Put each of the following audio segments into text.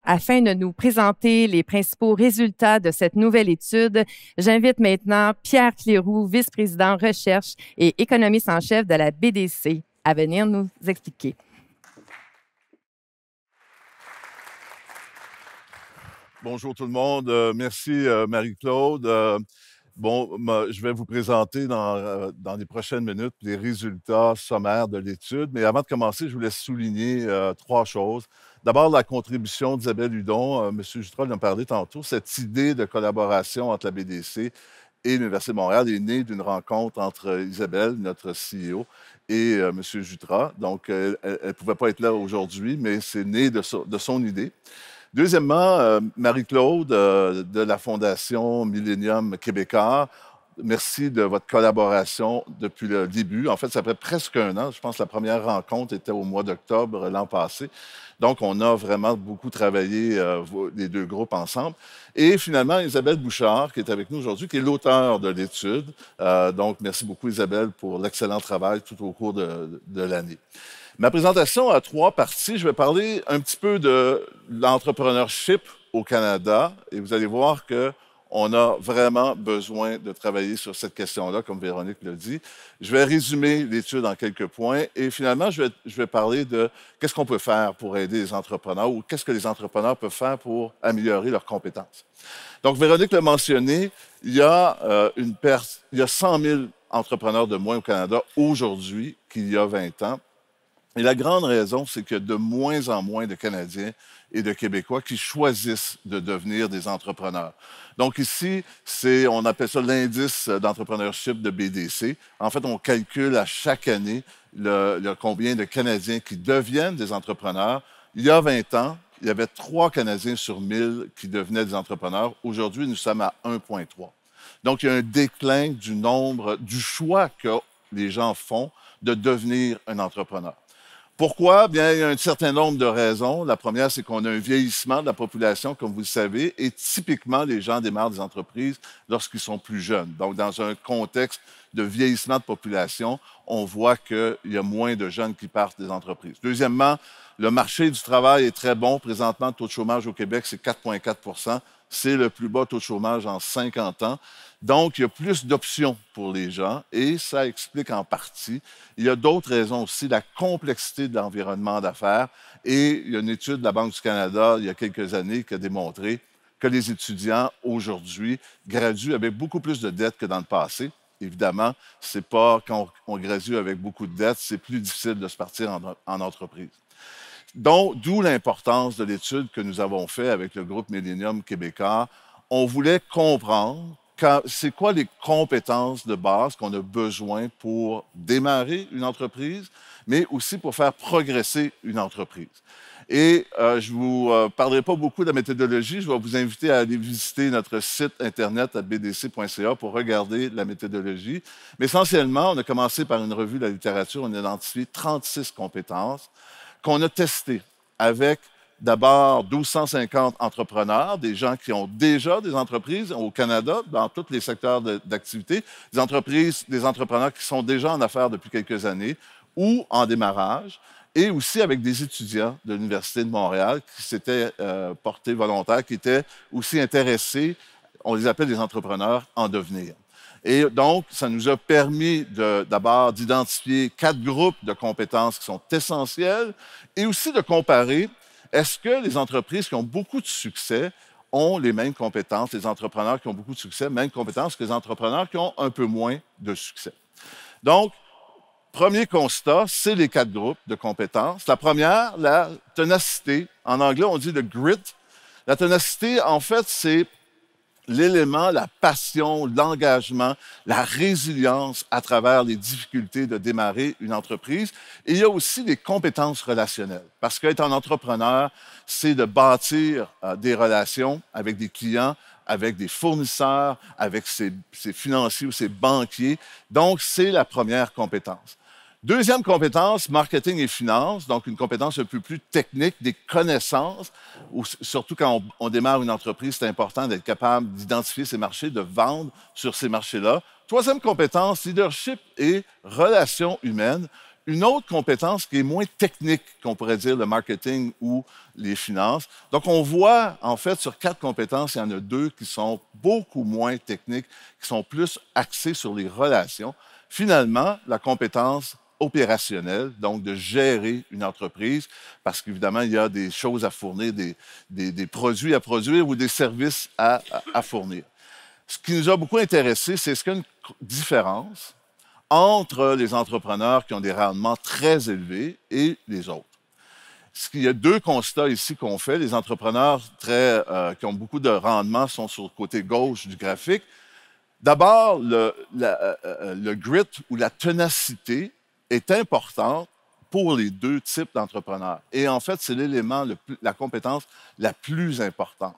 Afin de nous présenter les principaux résultats de cette nouvelle étude, j'invite maintenant Pierre Cléroux, vice-président recherche et économiste en chef de la BDC, à venir nous expliquer. Bonjour tout le monde. Merci Marie-Claude. Je vais vous présenter dans les prochaines minutes les résultats sommaires de l'étude. Mais avant de commencer, je voulais souligner trois choses. D'abord, la contribution d'Isabelle Hudon. M. Jutras en a parlé tantôt. Cette idée de collaboration entre la BDC et l'Université de Montréal est née d'une rencontre entre Isabelle, notre CEO, et M. Jutras. Donc, elle ne pouvait pas être là aujourd'hui, mais c'est né de son idée. Deuxièmement, Marie-Claude de la Fondation Millennium Québécois, merci de votre collaboration depuis le début. En fait, ça fait presque un an. Je pense que la première rencontre était au mois d'octobre l'an passé. Donc, on a vraiment beaucoup travaillé les deux groupes ensemble. Et finalement, Isabelle Bouchard, qui est avec nous aujourd'hui, qui est l'auteur de l'étude. Donc, merci beaucoup, Isabelle, pour l'excellent travail tout au cours de l'année. Ma présentation a trois parties. Je vais parler un petit peu de l'entrepreneurship au Canada et vous allez voir qu'on a vraiment besoin de travailler sur cette question-là, comme Véronique l'a dit. Je vais résumer l'étude en quelques points et finalement, je vais parler de qu'est-ce qu'on peut faire pour aider les entrepreneurs ou qu'est-ce que les entrepreneurs peuvent faire pour améliorer leurs compétences. Donc, Véronique l'a mentionné, il y a 100 000 entrepreneurs de moins au Canada aujourd'hui qu'il y a 20 ans. Et la grande raison, c'est qu'il y a de moins en moins de Canadiens et de Québécois qui choisissent de devenir des entrepreneurs. Donc ici, on appelle ça l'indice d'entrepreneurship de BDC. En fait, on calcule à chaque année le combien de Canadiens qui deviennent des entrepreneurs. Il y a 20 ans, il y avait 3 Canadiens sur 1000 qui devenaient des entrepreneurs. Aujourd'hui, nous sommes à 1,3. Donc, il y a un déclin du choix que les gens font de devenir un entrepreneur. Pourquoi? Bien, il y a un certain nombre de raisons. La première, c'est qu'on a un vieillissement de la population, comme vous le savez, et typiquement, les gens démarrent des entreprises lorsqu'ils sont plus jeunes. Donc, dans un contexte de vieillissement de population, on voit qu'il y a moins de jeunes qui partent des entreprises. Deuxièmement, le marché du travail est très bon. Présentement, le taux de chômage au Québec, c'est 4,4 %. C'est le plus bas taux de chômage en 50 ans. Donc, il y a plus d'options pour les gens et ça explique en partie. Il y a d'autres raisons aussi, la complexité de l'environnement d'affaires. Et il y a une étude de la Banque du Canada il y a quelques années qui a démontré que les étudiants aujourd'hui graduent avec beaucoup plus de dettes que dans le passé. Évidemment, c'est pas quand on gradue avec beaucoup de dettes, c'est plus difficile de se partir en entreprise. Donc, d'où l'importance de l'étude que nous avons faite avec le groupe Millennium Québécois. On voulait comprendre c'est quoi les compétences de base qu'on a besoin pour démarrer une entreprise, mais aussi pour faire progresser une entreprise. Et je ne vous parlerai pas beaucoup de la méthodologie. Je vais vous inviter à aller visiter notre site internet à bdc.ca pour regarder la méthodologie. Mais essentiellement, on a commencé par une revue de la littérature. On a identifié 36 compétences qu'on a testées avec d'abord 1250 entrepreneurs, des gens qui ont déjà des entreprises au Canada dans tous les secteurs d'activité, des entrepreneurs qui sont déjà en affaires depuis quelques années ou en démarrage, et aussi avec des étudiants de l'Université de Montréal qui s'étaient portés volontaires, qui étaient aussi intéressés, on les appelle des entrepreneurs en devenir. Et donc, ça nous a permis d'abord d'identifier 4 groupes de compétences qui sont essentielles et aussi de comparer est-ce que les entreprises qui ont beaucoup de succès ont les mêmes compétences, les entrepreneurs qui ont beaucoup de succès, mêmes compétences que les entrepreneurs qui ont un peu moins de succès. Donc, premier constat, c'est les 4 groupes de compétences. La première, la ténacité. En anglais, on dit le grit. La ténacité, en fait, c'est l'élément, la passion, l'engagement, la résilience à travers les difficultés de démarrer une entreprise. Et il y a aussi les compétences relationnelles. Parce qu'être un entrepreneur, c'est de bâtir des relations avec des clients, avec des fournisseurs, avec ses financiers ou ses banquiers. Donc, c'est la première compétence. Deuxième compétence, marketing et finance, donc une compétence un peu plus technique, des connaissances, surtout quand on démarre une entreprise, c'est important d'être capable d'identifier ces marchés, de vendre sur ces marchés-là. Troisième compétence, leadership et relations humaines. Une autre compétence qui est moins technique, qu'on pourrait dire le marketing ou les finances. Donc, on voit, en fait, sur 4 compétences, il y en a 2 qui sont beaucoup moins techniques, qui sont plus axées sur les relations. Finalement, la compétence opérationnelle, donc de gérer une entreprise, parce qu'évidemment, il y a des choses à fournir, des produits à produire ou des services à fournir. Ce qui nous a beaucoup intéressé, c'est ce qu'il y a une différence entre les entrepreneurs qui ont des rendements très élevés et les autres. Il y a 2 constats ici qu'on fait. Les entrepreneurs qui ont beaucoup de rendement sont sur le côté gauche du graphique. D'abord, le grit ou la ténacité est importante pour les 2 types d'entrepreneurs. Et en fait, c'est l'élément, la compétence la plus importante.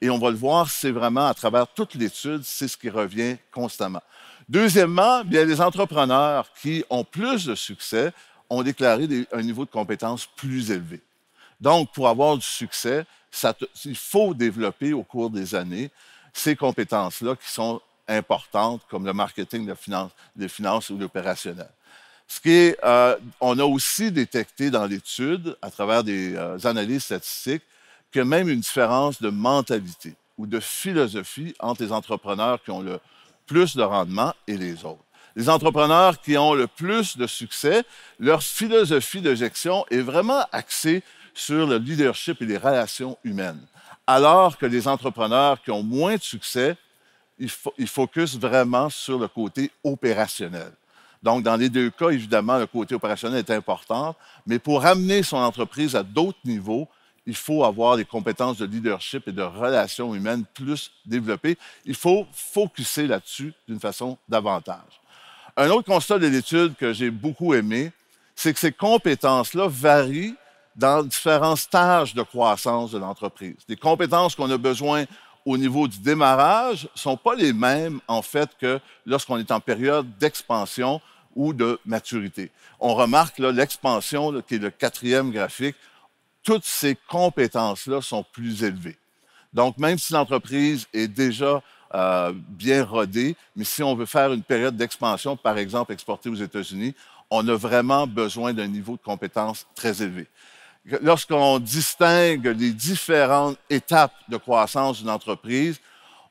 Et on va le voir, c'est vraiment à travers toute l'étude, c'est ce qui revient constamment. Deuxièmement, bien, les entrepreneurs qui ont plus de succès ont déclaré un niveau de compétence plus élevé. Donc, pour avoir du succès, il faut développer au cours des années ces compétences-là qui sont importantes, comme le marketing, les finances ou l'opérationnel. On a aussi détecté dans l'étude, à travers des analyses statistiques, qu'il y a même une différence de mentalité ou de philosophie entre les entrepreneurs qui ont le plus de rendement et les autres. Les entrepreneurs qui ont le plus de succès, leur philosophie de gestion est vraiment axée sur le leadership et les relations humaines. Alors que les entrepreneurs qui ont moins de succès, ils focusent vraiment sur le côté opérationnel. Donc, dans les 2 cas, évidemment, le côté opérationnel est important, mais pour amener son entreprise à d'autres niveaux, il faut avoir des compétences de leadership et de relations humaines plus développées. Il faut focuser là-dessus d'une façon davantage. Un autre constat de l'étude que j'ai beaucoup aimé, c'est que ces compétences-là varient dans différents stages de croissance de l'entreprise. Les compétences qu'on a besoin au niveau du démarrage ne sont pas les mêmes, en fait, que lorsqu'on est en période d'expansion ou de maturité. On remarque l'expansion, qui est le 4e graphique, toutes ces compétences-là sont plus élevées. Donc, même si l'entreprise est déjà bien rodée, mais si on veut faire une période d'expansion, par exemple exporter aux États-Unis, on a vraiment besoin d'un niveau de compétence très élevé. Lorsqu'on distingue les différentes étapes de croissance d'une entreprise,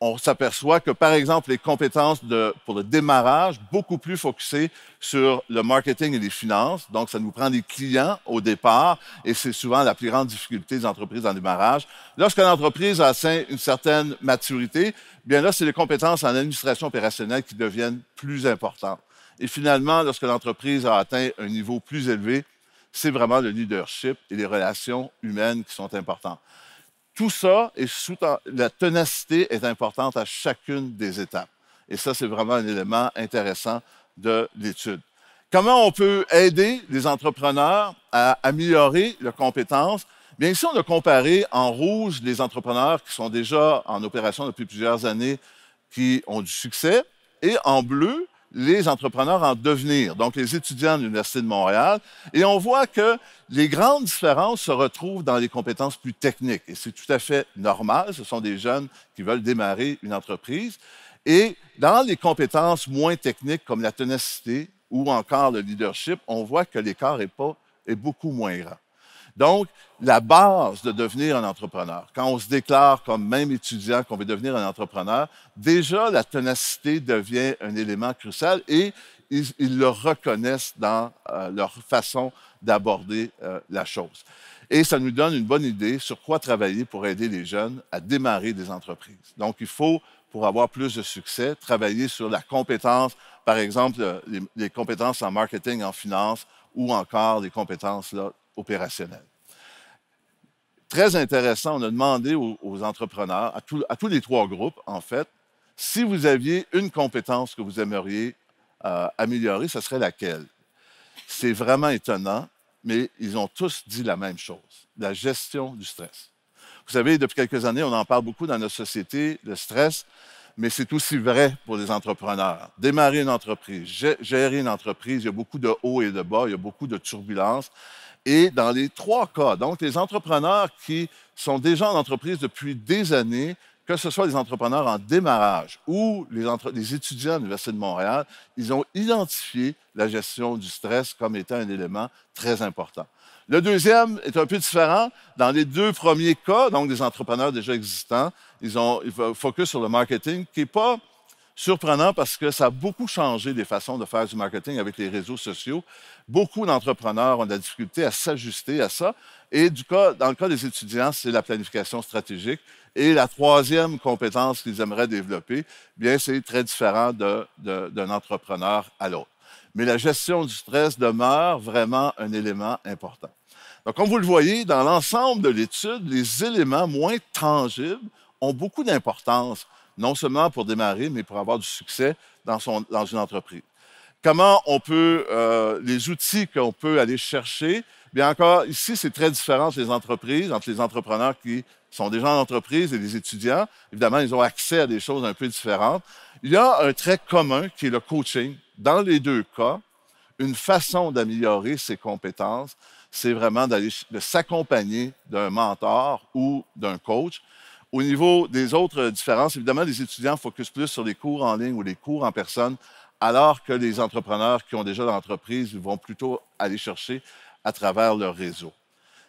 on s'aperçoit que, par exemple, les compétences pour le démarrage, beaucoup plus focusées sur le marketing et les finances. Donc, ça nous prend des clients au départ et c'est souvent la plus grande difficulté des entreprises en démarrage. Lorsqu'une entreprise a atteint une certaine maturité, bien là, c'est les compétences en administration opérationnelle qui deviennent plus importantes. Et finalement, lorsque l'entreprise a atteint un niveau plus élevé, c'est vraiment le leadership et les relations humaines qui sont importantes. Tout ça, la ténacité est importante à chacune des étapes. Et ça, c'est vraiment un élément intéressant de l'étude. Comment on peut aider les entrepreneurs à améliorer leurs compétences? Bien, ici, on a comparé en rouge les entrepreneurs qui sont déjà en opération depuis plusieurs années, qui ont du succès, et en bleu, les entrepreneurs en devenir, donc les étudiants de l'Université de Montréal. Et on voit que les grandes différences se retrouvent dans les compétences plus techniques. Et c'est tout à fait normal. Ce sont des jeunes qui veulent démarrer une entreprise. Et dans les compétences moins techniques, comme la ténacité ou encore le leadership, on voit que l'écart est beaucoup moins grand. Donc, la base de devenir un entrepreneur, quand on se déclare comme même étudiant qu'on veut devenir un entrepreneur, déjà la ténacité devient un élément crucial et ils le reconnaissent dans leur façon d'aborder la chose. Et ça nous donne une bonne idée sur quoi travailler pour aider les jeunes à démarrer des entreprises. Donc, il faut, pour avoir plus de succès, travailler sur la compétence, par exemple, les compétences en marketing, en finance ou encore les compétences opérationnelles. Très intéressant, on a demandé aux entrepreneurs, à tous les 3 groupes, en fait, si vous aviez une compétence que vous aimeriez améliorer, ce serait laquelle? C'est vraiment étonnant, mais ils ont tous dit la même chose, la gestion du stress. Vous savez, depuis quelques années, on en parle beaucoup dans notre société, le stress, mais c'est aussi vrai pour les entrepreneurs. Démarrer une entreprise, gérer une entreprise, il y a beaucoup de hauts et de bas, il y a beaucoup de turbulences. Et dans les 3 cas, donc les entrepreneurs qui sont déjà en entreprise depuis des années que ce soit les entrepreneurs en démarrage ou les étudiants de l'Université de Montréal, ils ont identifié la gestion du stress comme étant un élément très important. Le deuxième est un peu différent. Dans les deux premiers cas, donc des entrepreneurs déjà existants, ils focus sur le marketing, qui n'est pas surprenant parce que ça a beaucoup changé les façons de faire du marketing avec les réseaux sociaux. Beaucoup d'entrepreneurs ont de la difficulté à s'ajuster à ça. Et dans le cas des étudiants, c'est la planification stratégique. Et la troisième compétence qu'ils aimeraient développer, bien, c'est très différent d'un entrepreneur à l'autre. Mais la gestion du stress demeure vraiment un élément important. Donc, comme vous le voyez, dans l'ensemble de l'étude, les éléments moins tangibles ont beaucoup d'importance, non seulement pour démarrer, mais pour avoir du succès dans une entreprise. Comment on peut, les outils qu'on peut aller chercher, bien encore, ici, c'est très différent entre les entreprises, entre les entrepreneurs qui sont déjà en entreprise et les étudiants. Évidemment, ils ont accès à des choses un peu différentes. Il y a un trait commun qui est le coaching. Dans les deux cas, une façon d'améliorer ses compétences, c'est vraiment de s'accompagner d'un mentor ou d'un coach. Au niveau des autres différences, évidemment, les étudiants focusent plus sur les cours en ligne ou les cours en personne, alors que les entrepreneurs qui ont déjà l'entreprise vont plutôt aller chercher à travers leur réseau.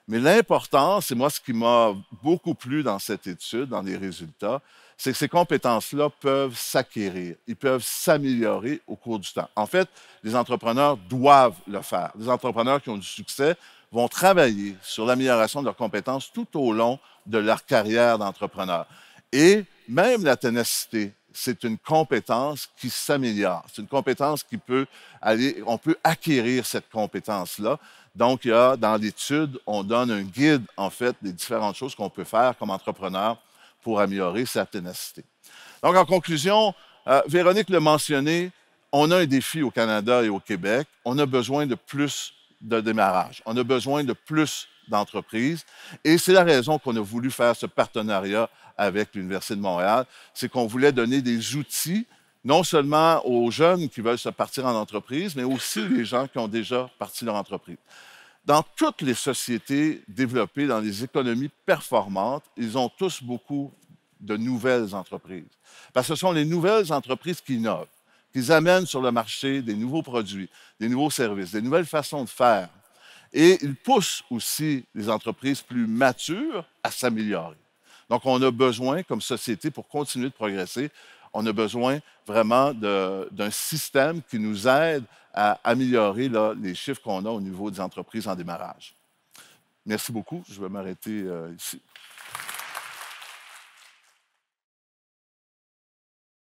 Mais l'important, c'est moi ce qui m'a beaucoup plu dans cette étude, dans les résultats, c'est que ces compétences-là peuvent s'acquérir, ils peuvent s'améliorer au cours du temps. En fait, les entrepreneurs doivent le faire. Les entrepreneurs qui ont du succès vont travailler sur l'amélioration de leurs compétences tout au long de leur carrière d'entrepreneur. Et même la ténacité, c'est une compétence qui s'améliore. C'est une compétence qui peut aller, on peut acquérir cette compétence-là. Donc, dans l'étude, on donne un guide, en fait, des différentes choses qu'on peut faire comme entrepreneur pour améliorer sa ténacité. Donc, en conclusion, Véronique l'a mentionné, on a un défi au Canada et au Québec. On a besoin de plus de démarrage. On a besoin de plus d'entreprises. Et c'est la raison qu'on a voulu faire ce partenariat avec l'Université de Montréal. C'est qu'on voulait donner des outils, non seulement aux jeunes qui veulent se partir en entreprise, mais aussi les gens qui ont déjà parti leur entreprise. Dans toutes les sociétés développées, dans les économies performantes, ils ont tous beaucoup de nouvelles entreprises. Parce que ce sont les nouvelles entreprises qui innovent, qui amènent sur le marché des nouveaux produits, des nouveaux services, des nouvelles façons de faire. Et ils poussent aussi les entreprises plus matures à s'améliorer. Donc, on a besoin, comme société, pour continuer de progresser, on a besoin vraiment d'un système qui nous aide à améliorer là, les chiffres qu'on a au niveau des entreprises en démarrage. Merci beaucoup. Je vais m'arrêter ici.